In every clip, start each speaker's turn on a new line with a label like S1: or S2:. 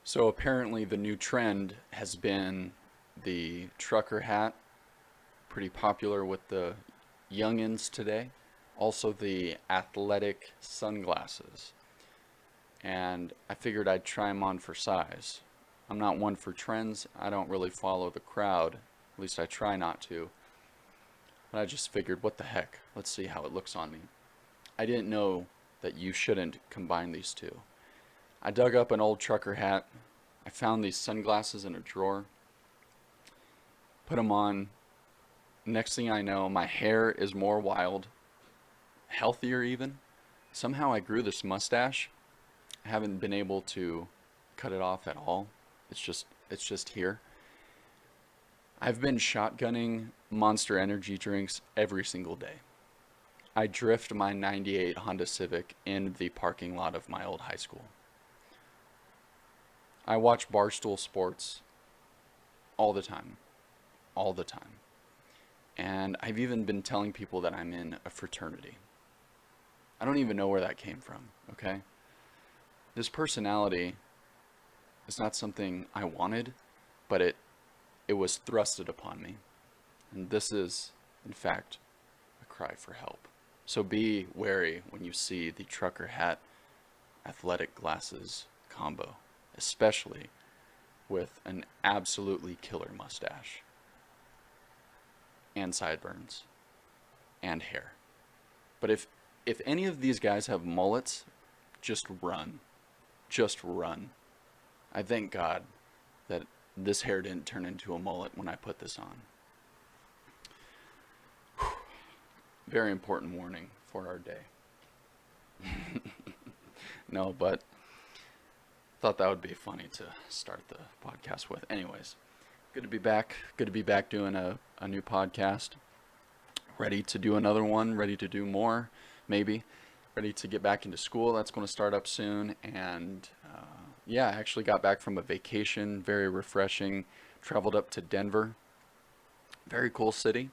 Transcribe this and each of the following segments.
S1: So apparently the new trend has been the trucker hat, pretty popular with the youngins today. Also the athletic sunglasses. And I figured I'd try them on for size. I'm not one for trends. I don't really follow the crowd. At least I try not to. But I just figured, what the heck? Let's see how it looks on me. I didn't know that you shouldn't combine these two. I dug up an old trucker hat. I found these sunglasses in a drawer, put them on. Next thing I know, my hair is more wild, healthier even. Somehow I grew this mustache. I haven't been able to cut it off at all. It's just here. I've been shotgunning Monster Energy drinks every single day. I drift my 98 Honda Civic in the parking lot of my old high school. I watch Barstool Sports all the time. All the time. And I've even been telling people that I'm in a fraternity. I don't even know where that came from, okay? This personality is not something I wanted, but it was thrusted upon me. And this is, in fact, a cry for help. So be wary when you see the trucker hat athletic glasses combo, especially with an absolutely killer mustache and sideburns and hair. But if any of these guys have mullets, just run. Just run. I thank God that this hair didn't turn into a mullet when I put this on. Very important warning for our day. No, but thought that would be funny to start the podcast with. Anyways, good to be back. Good to be back doing a new podcast. Ready to do another one. Ready to do more, maybe. Ready to get back into school. That's going to start up soon. And yeah, I actually got back from a vacation. Very refreshing. Traveled up to Denver. Very cool city.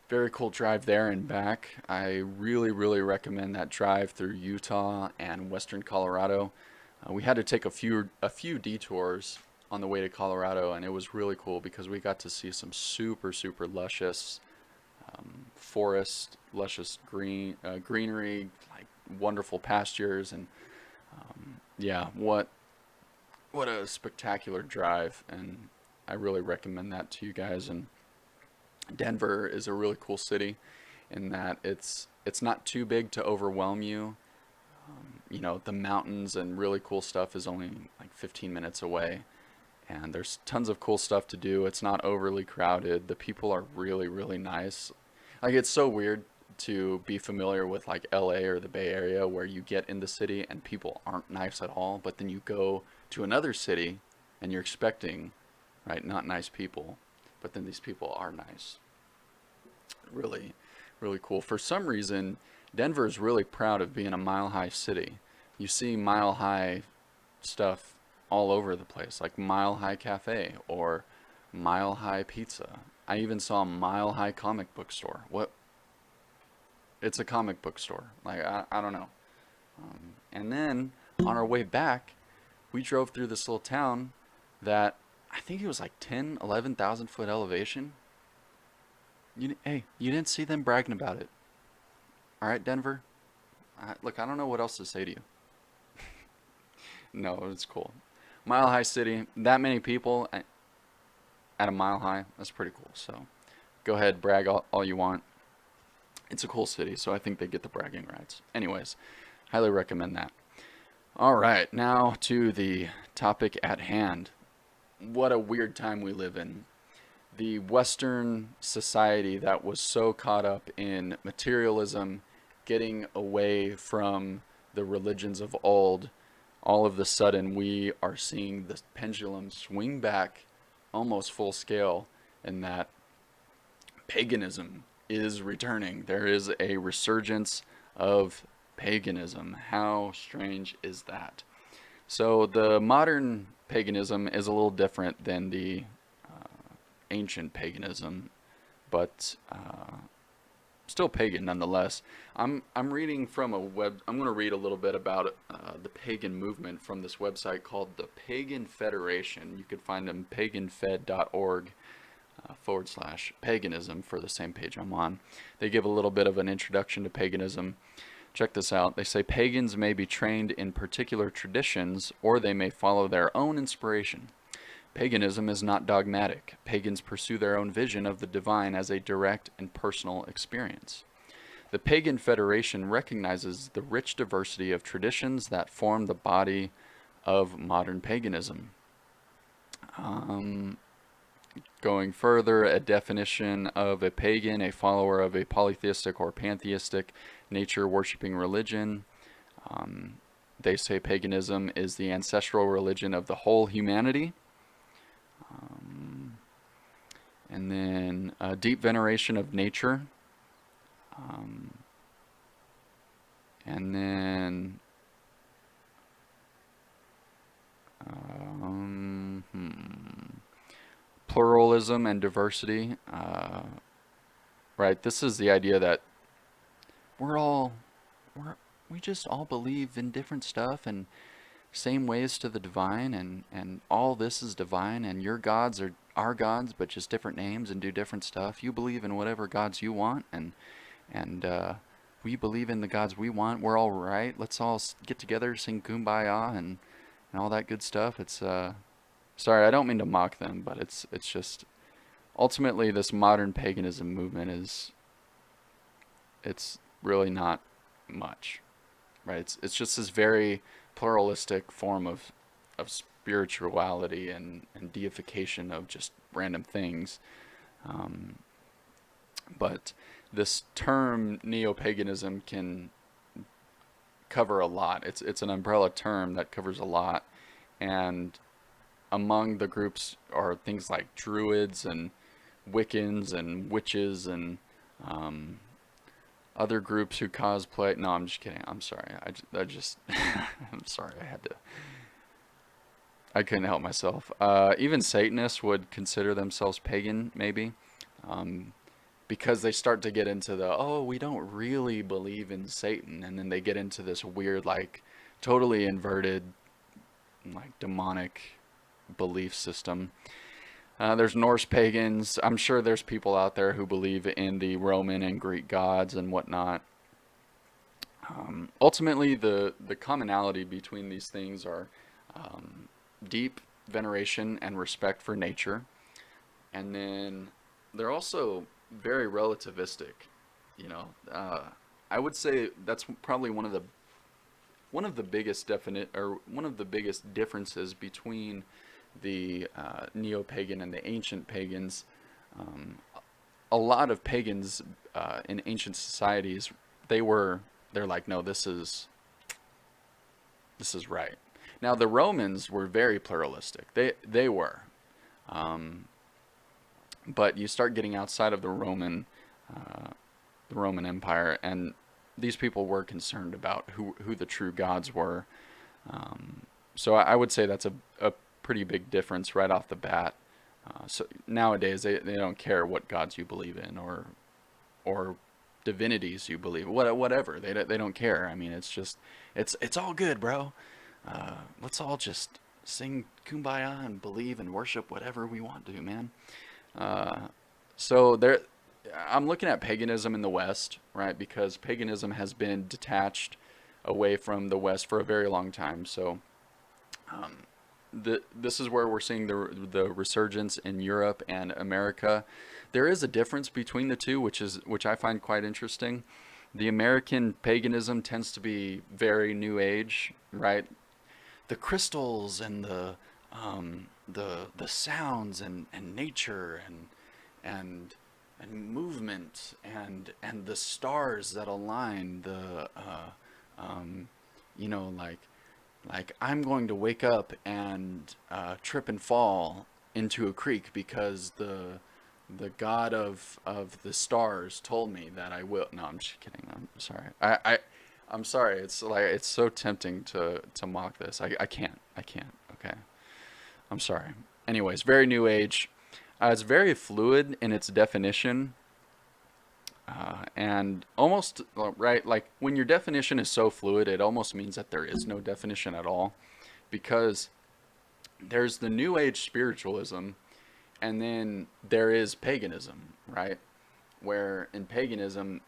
S1: Very cool drive there and back. I really, really recommend that drive through Utah and western Colorado. We had to take a few detours on the way to Colorado, and it was really cool because we got to see some super, super luscious forest, luscious greenery, like wonderful pastures, and yeah, what a spectacular drive, and I really recommend that to you guys. And Denver is a really cool city in that it's not too big to overwhelm you. You know, the mountains and really cool stuff is only like 15 minutes away, and there's tons of cool stuff to do. It's not overly crowded. The people are really, really nice. Like, it's so weird to be familiar with like LA or the Bay Area where you get in the city and people aren't nice at all, but then you go to another city and you're expecting, right, not nice people, but then these people are nice. Really, really cool. For some reason, Denver is really proud of being a mile high city. You see mile high stuff all over the place, like Mile High Cafe or Mile High Pizza. I even saw a Mile High comic book store. What? It's a comic book store. Like, I don't know. And then on our way back, we drove through this little town that I think it was like 10, 11,000 foot elevation. Hey, you didn't see them bragging about it. All right, Denver? Look, I don't know what else to say to you. No, it's cool. Mile High City, that many people at a mile high, that's pretty cool. So go ahead, brag all you want. It's a cool city, so I think they get the bragging rights. Anyways, highly recommend that. All right, now to the topic at hand. What a weird time we live in. The Western society that was so caught up in materialism, getting away from the religions of old, all of a sudden we are seeing the pendulum swing back almost full scale, in that paganism is returning. There is a resurgence of paganism. How strange is that? So the modern paganism is a little different than the ancient paganism, but still pagan nonetheless. I'm reading from a web. I'm going to read a little bit about the pagan movement from this website called the Pagan Federation. You could find them paganfed.org / paganism for the same page I'm on. They give a little bit of an introduction to paganism. Check this out. They say pagans may be trained in particular traditions, or they may follow their own inspiration. Paganism is not dogmatic. Pagans pursue their own vision of the divine as a direct and personal experience. The Pagan Federation recognizes the rich diversity of traditions that form the body of modern paganism. Going further, a definition of a pagan, a follower of a polytheistic or pantheistic nature-worshipping religion. They say paganism is the ancestral religion of the whole humanity. And then deep veneration of nature. And then pluralism and diversity. Right, this is the idea that we just all believe in different stuff and same ways to the divine, and all this is divine, and your gods are our gods, but just different names and do different stuff. You believe in whatever gods you want, and we believe in the gods we want. We're all right. Let's all get together, sing Kumbaya, and all that good stuff. It's sorry, I don't mean to mock them, but it's just ultimately this modern paganism movement it's really not much, right? It's just this very pluralistic form of spirituality and deification of just random things. But this term neo-paganism can cover a lot. It's an umbrella term that covers a lot, and among the groups are things like Druids and Wiccans and witches and other groups who cosplay. No, I'm just kidding. I'm sorry. I just I'm sorry. I couldn't help myself. Even Satanists would consider themselves pagan, maybe, because they start to get into we don't really believe in Satan, and then they get into this weird, like, totally inverted, like, demonic belief system. There's Norse pagans. I'm sure there's people out there who believe in the Roman and Greek gods and whatnot. Ultimately, the commonality between these things are deep veneration and respect for nature, and then they're also very relativistic. I would say that's probably one of the biggest differences between the Neo-Pagan and the ancient pagans. A lot of pagans in ancient societies, they're like, no, this is right. Now the Romans were very pluralistic. They were, but you start getting outside of the Roman Empire, and these people were concerned about who the true gods were. So I would say that's a pretty big difference right off the bat. So nowadays they don't care what gods you believe in or divinities you believe, whatever. They don't care. I mean, it's just it's all good, bro. Let's all just sing Kumbaya and believe and worship whatever we want to, man. So I'm looking at paganism in the West, right? Because paganism has been detached away from the West for a very long time. So this is where we're seeing the resurgence in Europe and America. There is a difference between the two, which I find quite interesting. The American paganism tends to be very New Age, right? The crystals and the sounds and nature and movement and the stars that align, like I'm going to wake up and trip and fall into a creek because the god of the stars told me that I will. No, I'm just kidding. I'm sorry. I'm sorry. It's like, it's so tempting to mock this. I can't. Okay. I'm sorry. Anyways, very New Age. It's very fluid in its definition. And almost, right, like when your definition is so fluid, it almost means that there is no definition at all, because there's the New Age spiritualism, and then there is paganism, right? Where in paganism,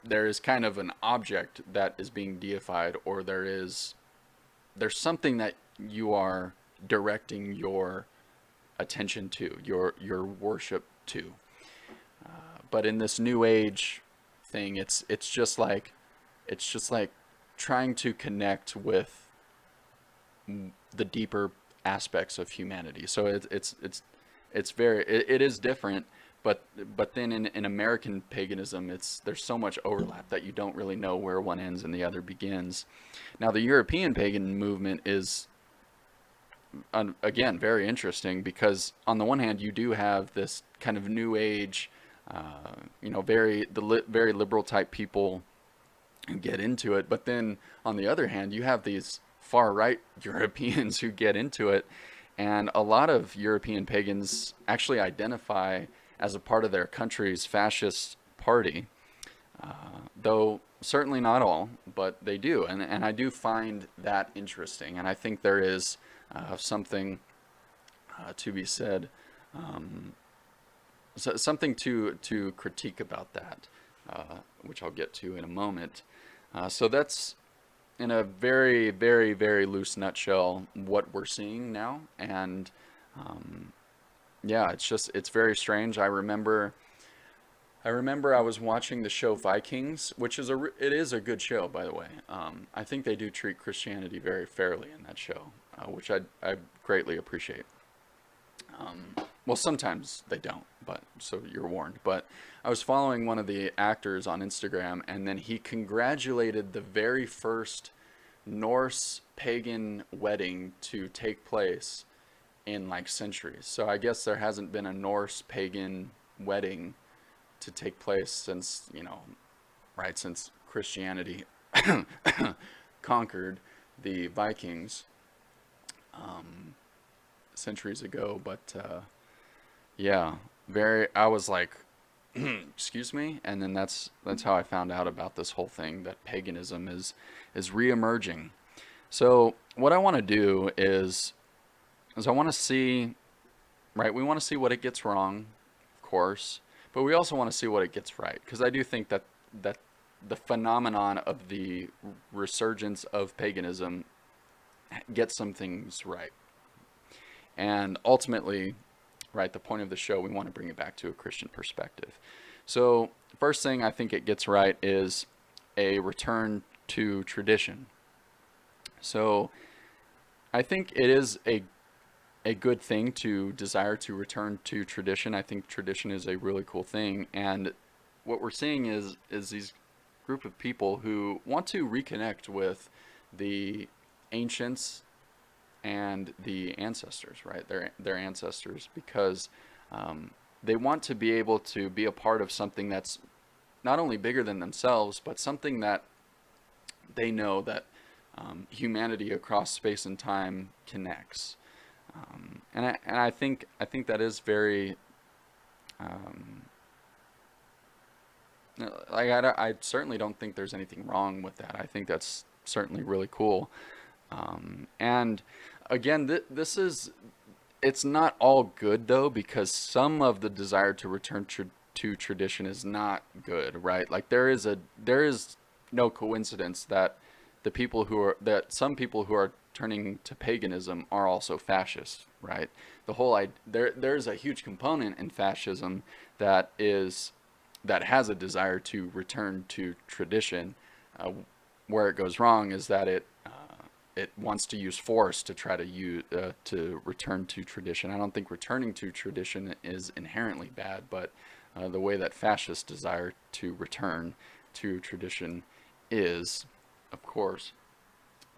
S1: there is kind of an object that is being deified, or there's something that you are directing your attention to, your worship to. But in this New Age thing, it's just like trying to connect with the deeper aspects of humanity. So it is different, but then in American paganism, there's so much overlap that you don't really know where one ends and the other begins. Now the European pagan movement is, again, very interesting, because on the one hand you do have this kind of New Age, very liberal type people who get into it, but then on the other hand you have these far right Europeans who get into it, and a lot of European pagans actually identify as a part of their country's fascist party, though certainly not all, but they do, and I do find that interesting, and I think there is something to be said, something to critique about that, which I'll get to in a moment. So that's, in a very, very, very loose nutshell, what we're seeing now. And yeah, it's very strange. I remember I was watching the show Vikings, which it is a good show, by the way. I think they do treat Christianity very fairly in that show, which I greatly appreciate. Well, sometimes they don't, but so you're warned. But I was following one of the actors on Instagram, and then he congratulated the very first Norse pagan wedding to take place in like centuries. So I guess there hasn't been a Norse pagan wedding to take place since, right, since Christianity conquered the Vikings centuries ago. But yeah, I was like, excuse me, and then that's how I found out about this whole thing, that paganism is reemerging. So what I want to do is I want to see, right, we want to see what it gets wrong, of course, but we also want to see what it gets right, because I do think that the phenomenon of the resurgence of paganism gets some things right. And ultimately, right, the point of the show, we want to bring it back to a Christian perspective. So, first thing I think it gets right is a return to tradition. So, I think it is a good thing to desire to return to tradition. I think tradition is a really cool thing, and what we're seeing is these group of people who want to reconnect with the ancients and the ancestors, right? Their ancestors, because they want to be able to be a part of something that's not only bigger than themselves, but something that they know that humanity across space and time connects. And I think that is very, I certainly don't think there's anything wrong with that. I think that's certainly really cool. And again, it's not all good though, because some of the desire to return to tradition is not good, right? Like there is no coincidence that some people who are turning to paganism are also fascists, right? There's a huge component in fascism that has a desire to return to tradition. Where it goes wrong is that it wants to use force to try to return to tradition. I don't think returning to tradition is inherently bad, but the way that fascists desire to return to tradition is, of course.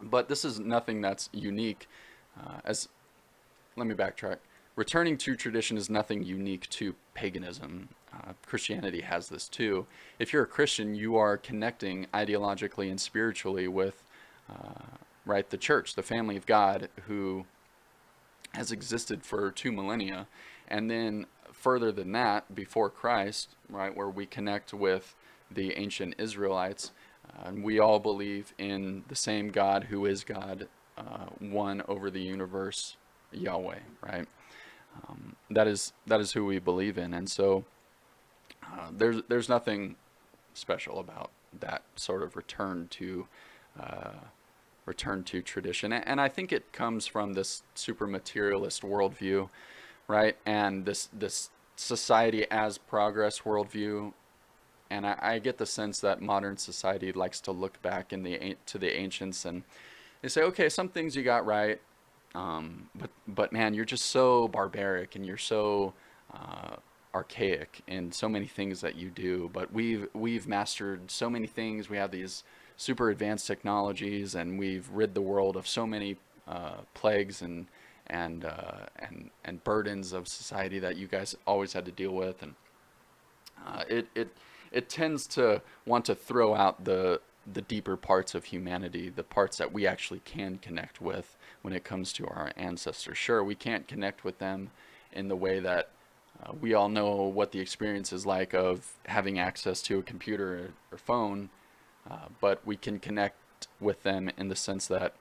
S1: But this is nothing that's unique. As Let me backtrack. Returning to tradition is nothing unique to paganism. Christianity has this too. If you're a Christian, you are connecting ideologically and spiritually with, right, the church, the family of God, who has existed for 2 millennia, and then further than that, before Christ, right, where we connect with the ancient Israelites. And we all believe in the same God who is God, one over the universe, Yahweh, right? That is who we believe in, and so there's nothing special about that sort of uh, return to tradition, and I think it comes from this super materialist worldview, right? And this society as progress worldview. And I get the sense that modern society likes to look back to the ancients, and they say, okay, some things you got right, but man, you're just so barbaric, and you're so uh, archaic in so many things that you do. But we've mastered so many things. We have these super advanced technologies, and we've rid the world of so many plagues and burdens of society that you guys always had to deal with. And it tends to want to throw out the deeper parts of humanity, the parts that we actually can connect with when it comes to our ancestors. Sure, we can't connect with them in the way that we all know what the experience is like of having access to a computer or phone, but we can connect with them in the sense that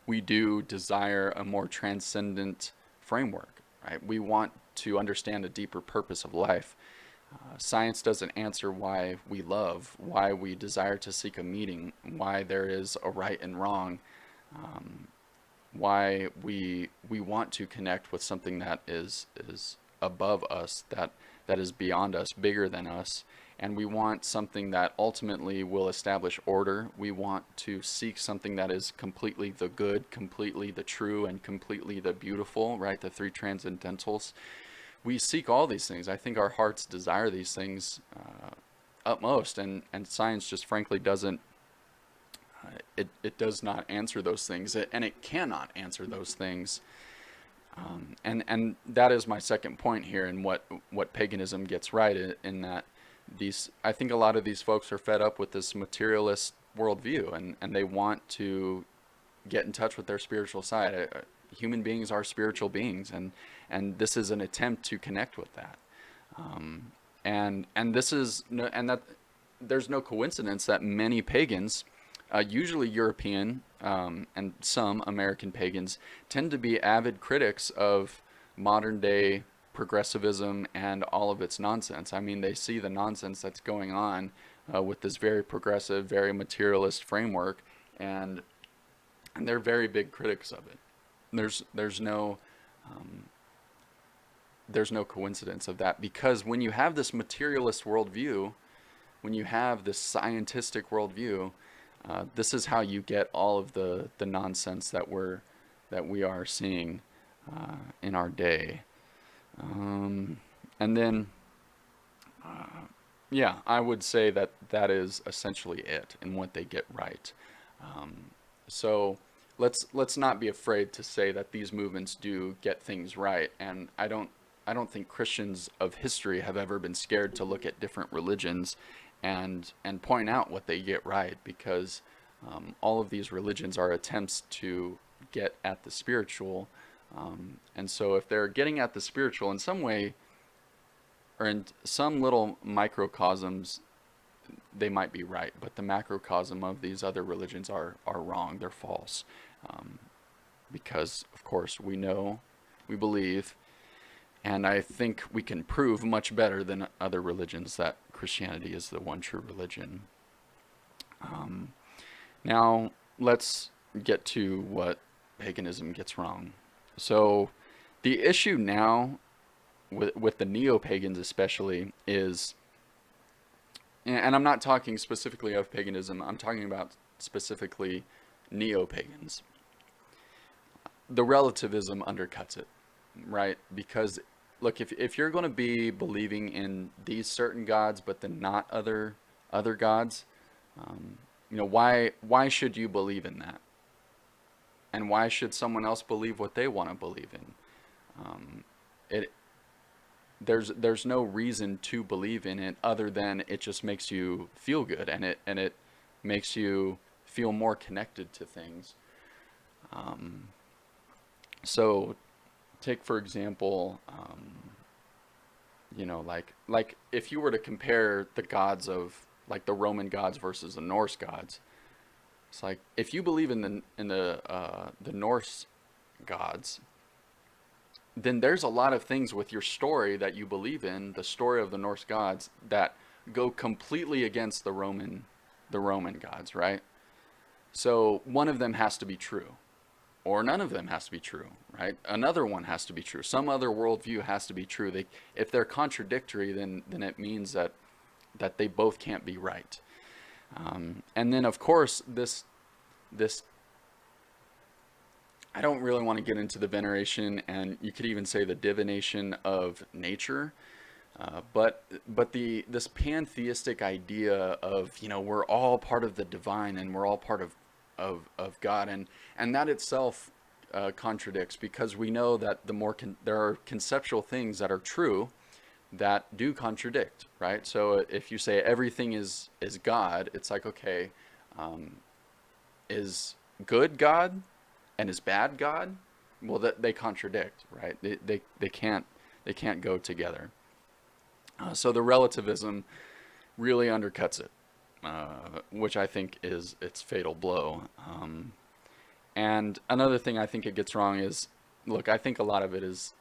S1: we do desire a more transcendent framework, right? We want to understand a deeper purpose of life. Science doesn't answer why we love, why we desire to seek a meaning, why there is a right and wrong, why we want to connect with something that is above us, that is beyond us, bigger than us, and we want something that ultimately will establish order. We want to seek something that is completely the good, completely the true, and completely the beautiful, right? The three transcendentals. We seek all these things. I think our hearts desire these things utmost, and science just frankly doesn't. It does not answer those things, and it cannot answer those things. And that is my second point here, and what paganism gets right in that I think a lot of these folks are fed up with this materialist worldview, and they want to get in touch with their spiritual side. Human beings are spiritual beings, and this is an attempt to connect with that. And this is no, and that there's no coincidence that many pagans, usually European and some American pagans, tend to be avid critics of modern day progressivism and all of its nonsense. I mean, they see the nonsense that's going on with this very progressive, very materialist framework, and they're very big critics of it. There's no there's no coincidence of that, because when you have this materialist worldview, when you have this scientific worldview, this is how you get all of the nonsense that we are seeing in our day. And then, yeah, I would say that is essentially it in what they get right. So let's not be afraid to say that these movements do get things right. And I don't think Christians of history have ever been scared to look at different religions and point out what they get right, because all of these religions are attempts to get at the spiritual. And so if they're getting at the spiritual in some way, or in some little microcosms, they might be right, but the macrocosm of these other religions are wrong. They're false. Because, of course, we know, we believe, and I think we can prove much better than other religions that Christianity is the one true religion. Now, let's get to what paganism gets wrong. So, the issue now with the Neo-Pagans especially is, and I'm not talking specifically of paganism, I'm talking about specifically Neo-Pagans. The relativism undercuts it, right? Because look, if you're going to be believing in these certain gods but then not other gods, why should you believe in that? And why should someone else believe what they want to believe in? There's no reason to believe in it other than it just makes you feel good, and it makes you feel more connected to things. So take for example, like if you were to compare the gods of like the Roman gods versus the Norse gods, it's like if you believe in the Norse gods, then there's a lot of things with your story that you believe in, the story of the Norse gods, that go completely against the Roman gods, right? So one of them has to be true, or none of them has to be true, right? Another one has to be true. Some other worldview has to be true. If they're contradictory, then it means that they both can't be right. And then of course this I don't really want to get into the veneration, and you could even say the divination of nature. But this pantheistic idea of, we're all part of the divine and we're all part of God, and that itself contradicts, because we know that there are conceptual things that are true that do contradict, right? So if you say everything is God, it's like, okay, is good God and is bad God? Well, that they contradict, right? They can't go together. So the relativism really undercuts it, which I think is its fatal blow. And another thing I think it gets wrong is, look, I think a lot of it is,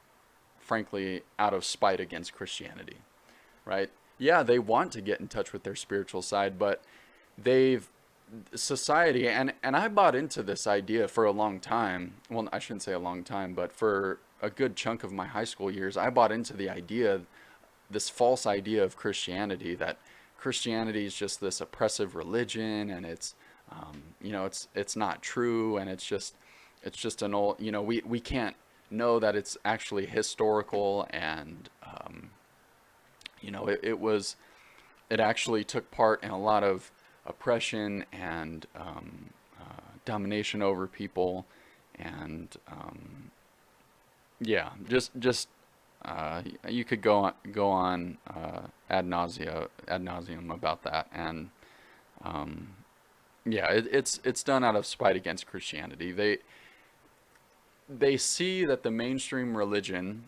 S1: frankly, out of spite against Christianity, right? Yeah, they want to get in touch with their spiritual side, but they've society, and I bought into this idea for a long time. Well, I shouldn't say a long time, but for a good chunk of my high school years, I bought into the idea, this false idea of Christianity, that Christianity is just this oppressive religion, and it's not true, and it's just an old, we can't know that it's actually historical, and it actually took part in a lot of oppression and domination over people, and yeah, just you could go on ad nauseum about that, and yeah, it's done out of spite against Christianity. They see that the mainstream religion,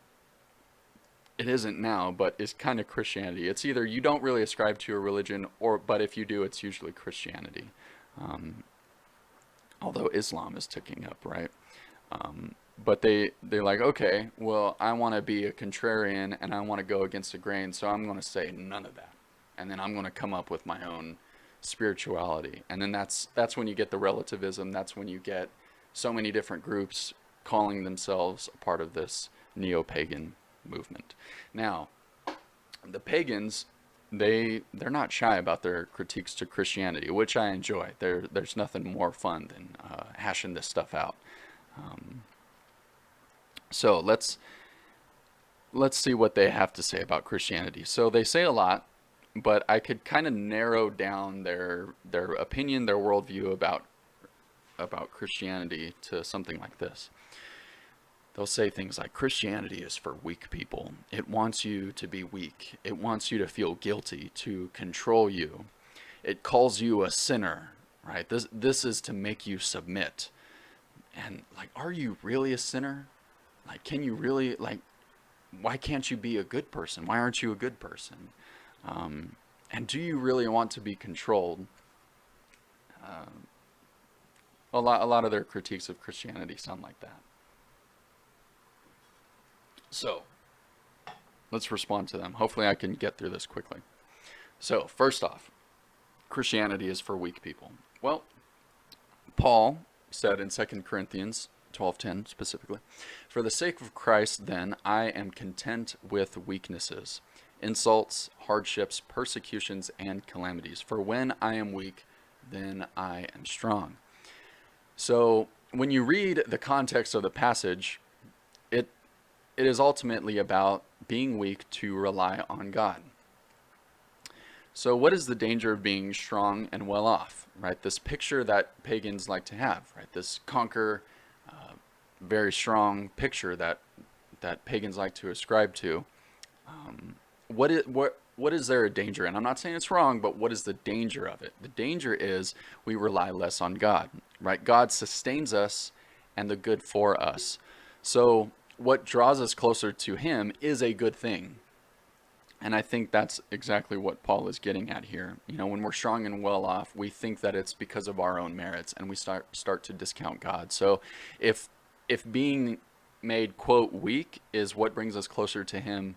S1: it isn't now, but is kind of Christianity. It's either you don't really ascribe to a religion, but if you do, it's usually Christianity. Um, Although Islam is ticking up, right? But they're like, okay, well, I want to be a contrarian and I want to go against the grain, so I'm going to say none of that, and then I'm going to come up with my own spirituality, and then that's when you get the relativism. That's when you get so many different groups calling themselves a part of this neo-pagan movement. Now, the pagans, they're not shy about their critiques to Christianity, which I enjoy. There's nothing more fun than hashing this stuff out. Um, so let's see what they have to say about Christianity. So they say a lot, but I could kind of narrow down their opinion, their worldview about Christianity to something like this. They'll say things like, Christianity is for weak people. It wants you to be weak. It wants you to feel guilty, to control you. It calls you a sinner, right? This is to make you submit. And like, are you really a sinner? Like, can you really, like, why can't you be a good person? Why aren't you a good person? And do you really want to be controlled? Um, a lot of their critiques of Christianity sound like that. So let's respond to them. Hopefully I can get through this quickly. So first off, Christianity is for weak people. Well, Paul said in 2 Corinthians 12:10 specifically, for the sake of Christ, then, I am content with weaknesses, insults, hardships, persecutions, and calamities. For when I am weak, then I am strong. So when you read the context of the passage, it it is ultimately about being weak to rely on God. So what is the danger of being strong and well off, right? This picture that pagans like to have, right? This conquer, very strong picture that pagans like to ascribe to. What is there a danger? And I'm not saying it's wrong, but what is the danger of it? The danger is we rely less on God, right? God sustains us and the good for us. So what draws us closer to Him is a good thing. And I think that's exactly what Paul is getting at here. When we're strong and well off, we think that it's because of our own merits, and we start to discount God. So if being made, quote, weak is what brings us closer to Him,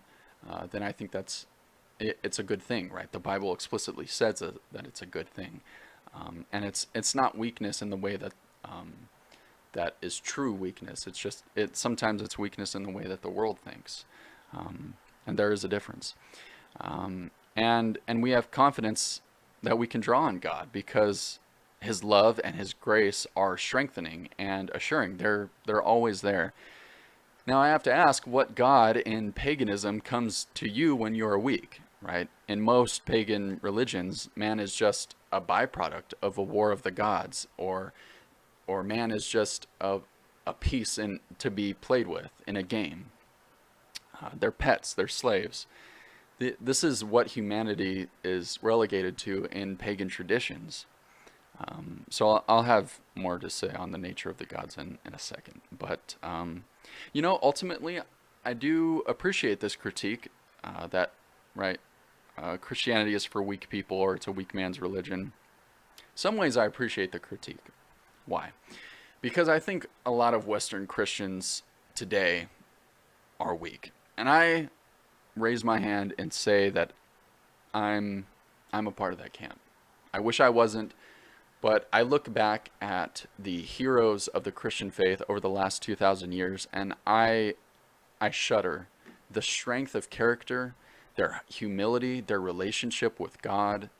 S1: then I think it's a good thing, right? The Bible explicitly says that it's a good thing, and it's not weakness in the way that is true weakness. It's just sometimes it's weakness in the way that the world thinks. And there is a difference. And we have confidence that we can draw on God because His love and His grace are strengthening and assuring. They're always there. Now I have to ask, what God in paganism comes to you when you are weak, right? In most pagan religions, man is just a byproduct of a war of the gods, or man is just a piece to be played with in a game. They're pets, they're slaves. This is what humanity is relegated to in pagan traditions. So I'll have more to say on the nature of the gods in a second. But, ultimately, I do appreciate this critique that, right, Christianity is for weak people, or it's a weak man's religion. Some ways I appreciate the critique. Why? Because I think a lot of Western Christians today are weak. And I raise my hand and say that I'm a part of that camp. I wish I wasn't, but I look back at the heroes of the Christian faith over the last 2,000 years, and I shudder. The strength of character, their humility, their relationship with God.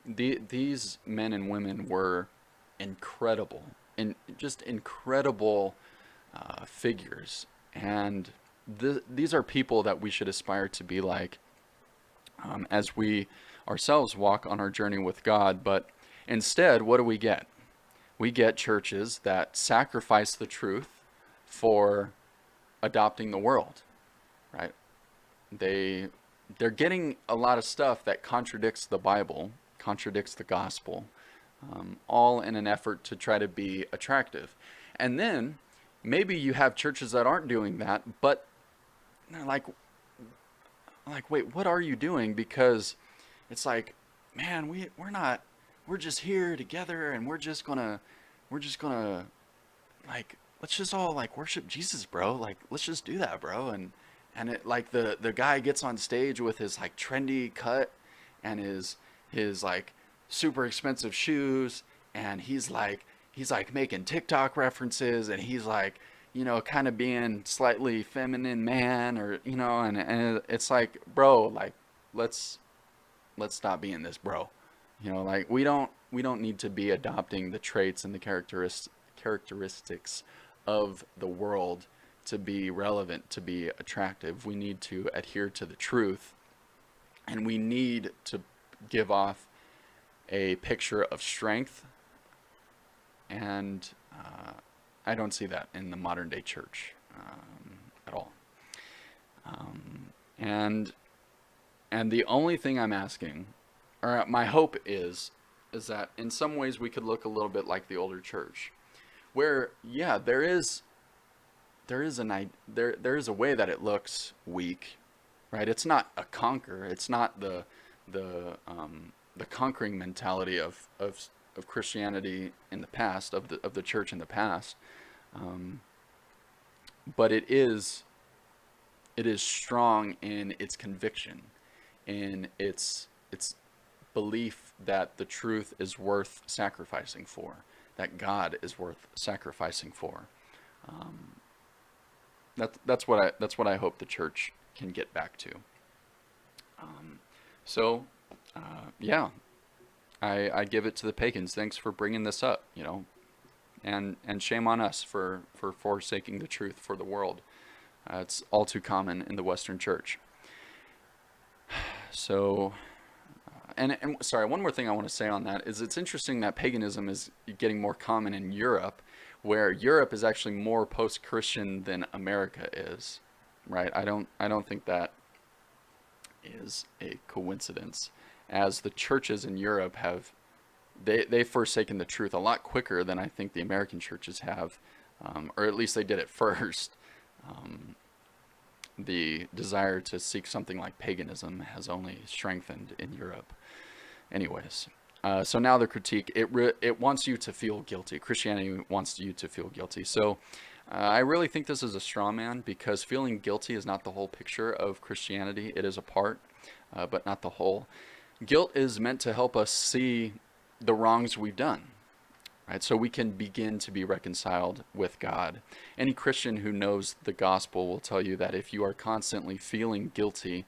S1: These men and women were incredible, just incredible figures, and these are people that we should aspire to be like as we ourselves walk on our journey with God. But instead, what do we get? We get churches that sacrifice the truth for adopting the world, right? They're getting a lot of stuff that contradicts the Bible, contradicts the gospel, all in an effort to try to be attractive. And then maybe you have churches that aren't doing that, but they're like, wait, what are you doing? Because it's like, man, we're just here together, and we're just gonna like, let's just all like worship Jesus, bro. Like, let's just do that, bro. And it, like, the guy gets on stage with his like trendy cut and his like super expensive shoes, and he's like making TikTok references, and he's like, kind of being slightly feminine man, or and it's like, bro, like, let's stop being this, bro. Like, we don't need to be adopting the traits and the characteristics of the world to be relevant, to be attractive. We need to adhere to the truth, and we need to give off a picture of strength, and I don't see that in the modern day church at all. And the only thing I'm asking, or my hope is that in some ways we could look a little bit like the older church, where there is a way that it looks weak, right? It's not a conquer. It's not the conquering mentality of Christianity in the past, of the church in the past, but it is strong in its conviction, in its belief that the truth is worth sacrificing for, that God is worth sacrificing for. That's what I hope the church can get back to. I give it to the pagans. Thanks for bringing this up, and shame on us for forsaking the truth for the world. It's all too common in the Western church. So, and sorry, one more thing I want to say on that is it's interesting that paganism is getting more common in Europe, where Europe is actually more post-Christian than America is, right? I don't think that is a coincidence, as the churches in Europe have they've forsaken the truth a lot quicker than I think the American churches have, or at least they did it first. the desire to seek something like paganism has only strengthened in Europe. Anyways, so now the critique, it wants you to feel guilty. Christianity wants you to feel guilty. So I really think this is a straw man, because feeling guilty is not the whole picture of Christianity. It is a part, but not the whole. Guilt is meant to help us see the wrongs we've done, right? So we can begin to be reconciled with God. Any Christian who knows the gospel will tell you that if you are constantly feeling guilty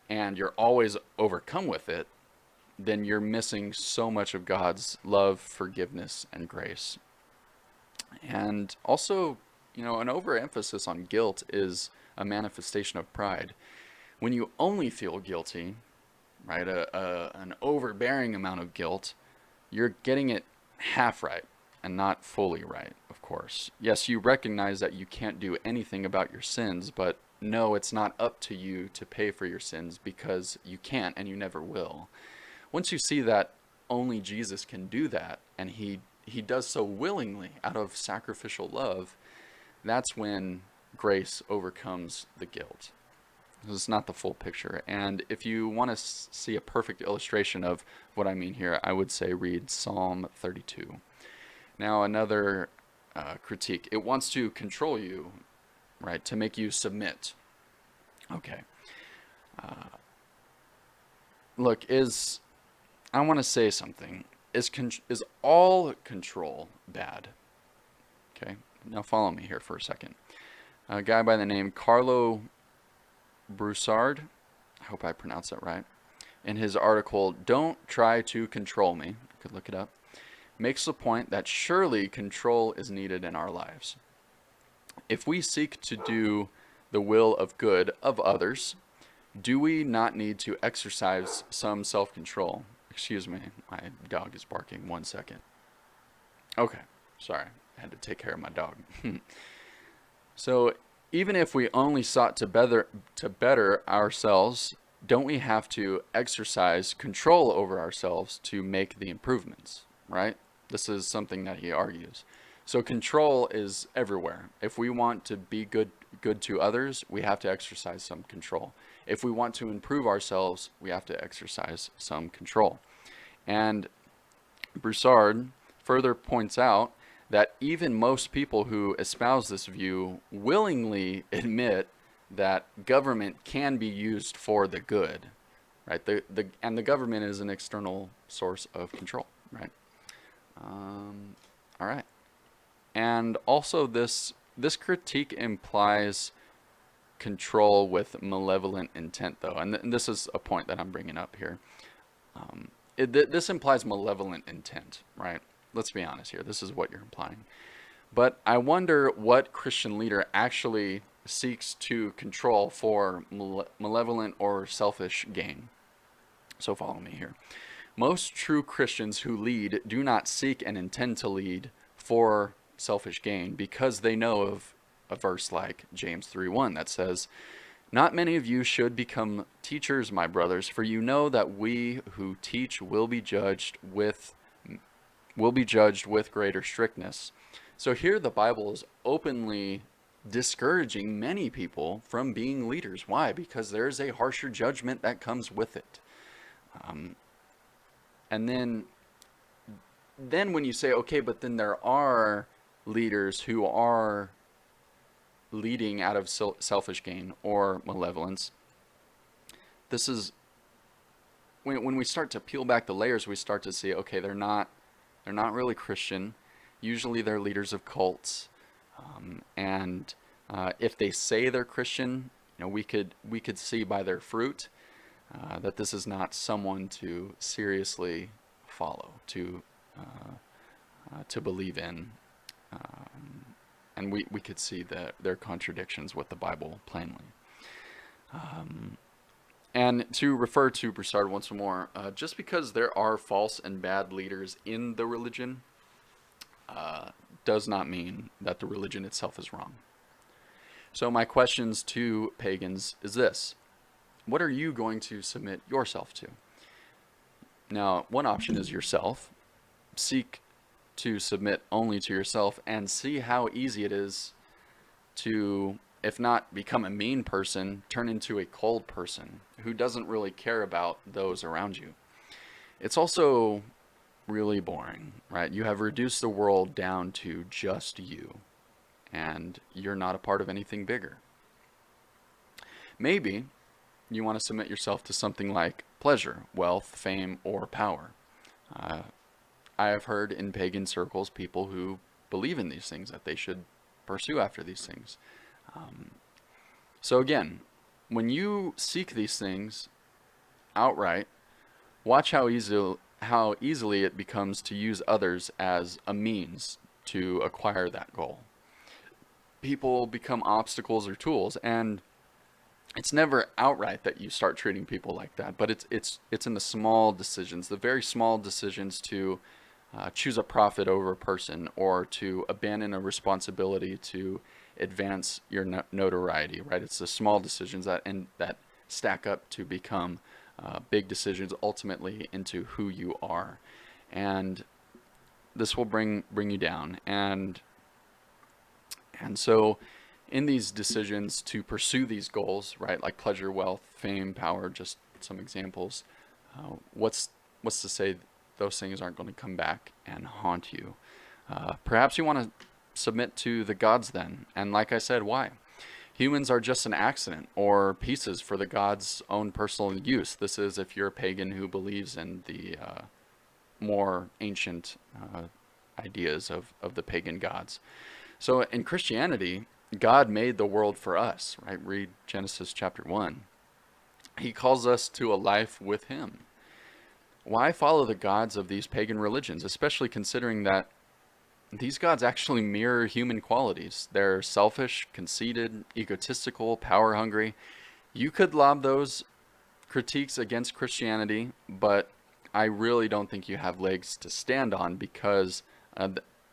S1: and you're always overcome with it, then you're missing so much of God's love, forgiveness, and grace. And also, an overemphasis on guilt is a manifestation of pride. When you only feel guilty, right, an overbearing amount of guilt, you're getting it half right and not fully right, of course. Yes, you recognize that you can't do anything about your sins, but no, it's not up to you to pay for your sins, because you can't and you never will. Once you see that only Jesus can do that, and he does so willingly out of sacrificial love, that's when grace overcomes the guilt. This is not the full picture. And if you want to see a perfect illustration of what I mean here, I would say read Psalm 32. Now, another critique. It wants to control you, right, to make you submit. Okay. Look, I want to say something. Is all control bad? Okay, now follow me here for a second. A guy by the name Carlo Broussard, I hope I pronounced that right, in his article, "Don't Try to Control Me," you could look it up, makes the point that surely control is needed in our lives. If we seek to do the will of good of others, do we not need to exercise some self-control? Excuse me, my dog is barking. 1 second. Okay, sorry, I had to take care of my dog. So even if we only sought to better ourselves, don't we have to exercise control over ourselves to make the improvements, right? This is something that he argues. So control is everywhere. If we want to be good to others, we have to exercise some control. If we want to improve ourselves, we have to exercise some control. And Broussard further points out that even most people who espouse this view willingly admit that government can be used for the good, right? And the government is an external source of control, right? All right. And also this critique implies control with malevolent intent, though, and this is a point that I'm bringing up here. This implies malevolent intent, right? Let's be honest here. This is what you're implying. But I wonder what Christian leader actually seeks to control for malevolent or selfish gain. So follow me here. Most true Christians who lead do not seek and intend to lead for selfish gain, because they know of a verse like James 3:1 that says, "Not many of you should become teachers, my brothers, for you know that we who teach will be judged with greater strictness." So here the Bible is openly discouraging many people from being leaders. Why? Because there's a harsher judgment that comes with it. And then when you say, okay, but then there are leaders who are leading out of selfish gain or malevolence, this is when we start to peel back the layers, we start to see, okay, they're not really Christian. Usually they're leaders of cults, and if they say they're Christian, we could see by their fruit that this is not someone to seriously follow, to believe in, and we could see their contradictions with the Bible plainly. And to refer to Broussard once more, just because there are false and bad leaders in the religion does not mean that the religion itself is wrong. So my questions to pagans is this: what are you going to submit yourself to? Now, one option is yourself. Seek to submit only to yourself and see how easy it is to if not become a mean person, turn into a cold person who doesn't really care about those around you. It's also really boring, right? You have reduced the world down to just you, and you're not a part of anything bigger. Maybe you want to submit yourself to something like pleasure, wealth, fame, or power. Uh, I have heard in pagan circles people who believe in these things, that they should pursue after these things. Um, so again, when you seek these things outright, watch how easily it becomes to use others as a means to acquire that goal. People become obstacles or tools, and it's never outright that you start treating people like that, but it's in the small decisions, the very small decisions to choose a profit over a person, or to abandon a responsibility to advance your notoriety, right? It's the small decisions that stack up to become big decisions, ultimately into who you are, and this will bring you down. And so in these decisions to pursue these goals, right, like pleasure, wealth, fame, power, just some examples, what's to say those things aren't going to come back and haunt you? Perhaps you want to submit to the gods then. And like I said, why? Humans are just an accident or pieces for the gods' own personal use. This is if you're a pagan who believes in the more ancient ideas of the pagan gods. So in Christianity, God made the world for us, right? Read Genesis chapter 1. He calls us to a life with him. Why follow the gods of these pagan religions, especially considering that these gods actually mirror human qualities? They're selfish, conceited, egotistical, power hungry. You could lob those critiques against Christianity, but I really don't think you have legs to stand on, because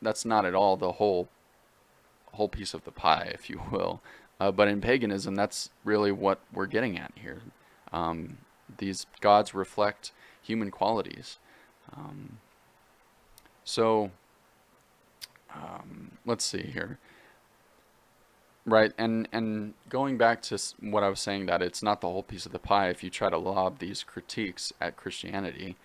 S1: that's not at all the whole piece of the pie, if you will. But in paganism, that's really what we're getting at here. These gods reflect human qualities. Let's see here. Right, and going back to what I was saying, that it's not the whole piece of the pie if you try to lob these critiques at Christianity.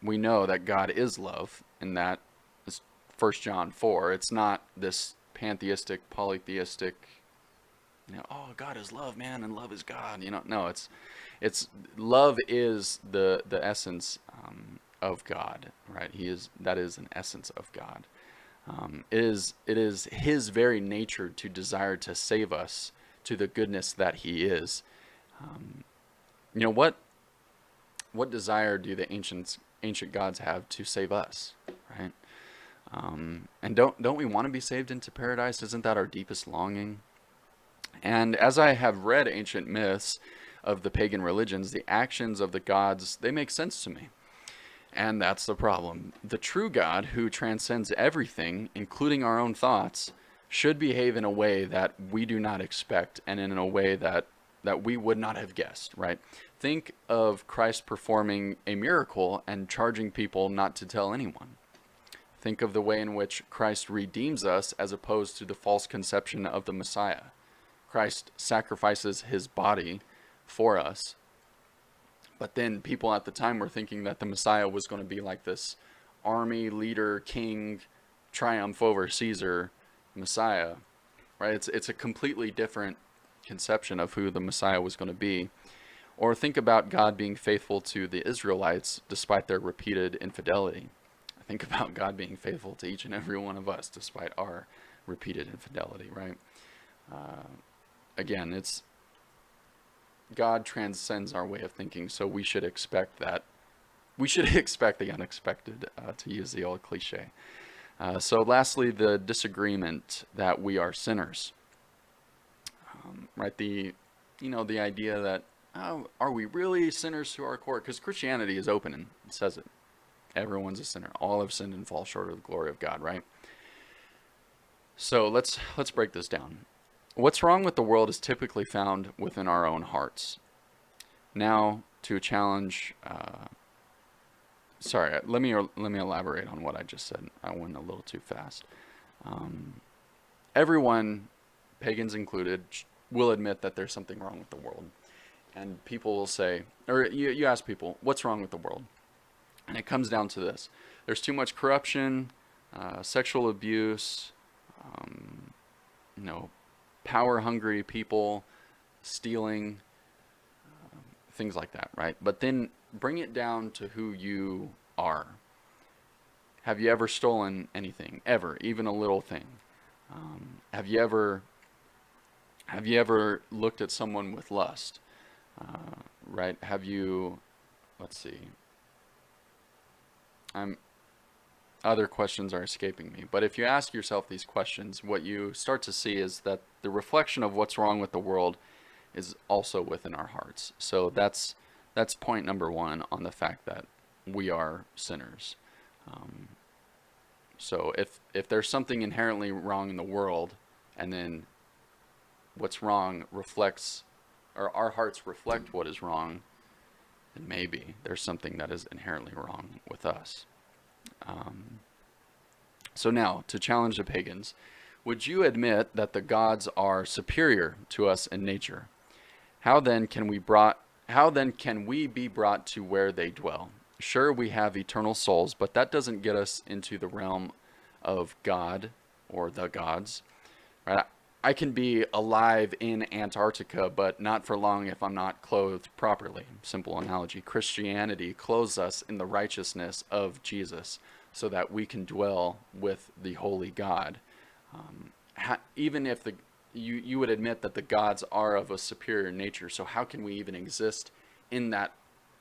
S1: We know that God is love, and that is 1 John 4. It's not this pantheistic, polytheistic, oh, God is love, man, and love is God. No, it's love is the essence of God, right? That is an essence of God. It is his very nature to desire to save us to the goodness that he is. What desire do the ancient gods have to save us, right? And don't we want to be saved into paradise? Isn't that our deepest longing? And as I have read ancient myths of the pagan religions, the actions of the gods, they make sense to me. And that's the problem. The true God, who transcends everything, including our own thoughts, should behave in a way that we do not expect, and in a way that we would not have guessed, right? Think of Christ performing a miracle and charging people not to tell anyone. Think of the way in which Christ redeems us, as opposed to the false conception of the Messiah. Christ sacrifices his body for us. But then people at the time were thinking that the Messiah was going to be like this army leader, king, triumph over Caesar Messiah, right? It's a completely different conception of who the Messiah was going to be. Or think about God being faithful to the Israelites despite their repeated infidelity. Think about God being faithful to each and every one of us despite our repeated infidelity, right? Again, God transcends our way of thinking, so we should expect that. We should expect the unexpected, to use the old cliche. So lastly, the disagreement that we are sinners. Right, the idea that, are we really sinners to our core? Because Christianity is open and it says it. Everyone's a sinner. All have sinned and fall short of the glory of God, right? So let's break this down. What's wrong with the world is typically found within our own hearts. Now, to challenge, let me elaborate on what I just said. I went a little too fast. Everyone pagans included, will admit that there's something wrong with the world. And people will say, or you ask people, what's wrong with the world? And it comes down to this. There's too much corruption, sexual abuse, um, you know, power-hungry people, stealing, things like that, right? But then bring it down to who you are. Have you ever stolen anything? Ever? Even a little thing? Have you ever looked at someone with lust? Right? Have you, let's see. Other questions are escaping me. But if you ask yourself these questions, what you start to see is that the reflection of what's wrong with the world is also within our hearts. So that's point number one on the fact that we are sinners. So if there's something inherently wrong in the world, and then what's wrong reflects, or our hearts reflect what is wrong, then maybe there's something that is inherently wrong with us. So now, to challenge the pagans, would you admit that the gods are superior to us in nature? How then can we be brought to where they dwell? Sure, we have eternal souls, but that doesn't get us into the realm of God or the gods. Right? I can be alive in Antarctica, but not for long if I'm not clothed properly. Simple analogy. Christianity clothes us in the righteousness of Jesus so that we can dwell with the holy God. Even if you would admit that the gods are of a superior nature, so how can we even exist in that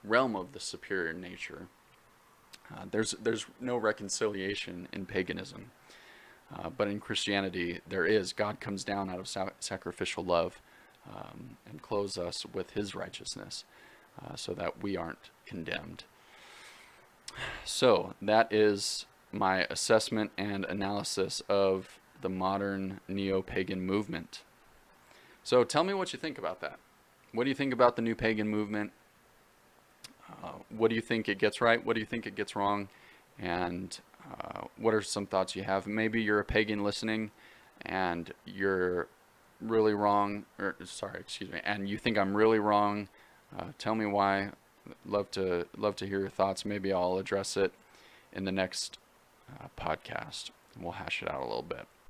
S1: realm of the superior nature? There's no reconciliation in paganism. But in Christianity, there is. God comes down out of sacrificial love and clothes us with his righteousness so that we aren't condemned. So that is my assessment and analysis of the modern neo-pagan movement. So tell me what you think about that. What do you think about the new pagan movement? What do you think it gets right? What do you think it gets wrong? And what are some thoughts you have? Maybe you're a pagan listening and you're really wrong, and you think I'm really wrong. Tell me why. Love to hear your thoughts. Maybe I'll address it in the next podcast. We'll hash it out a little bit.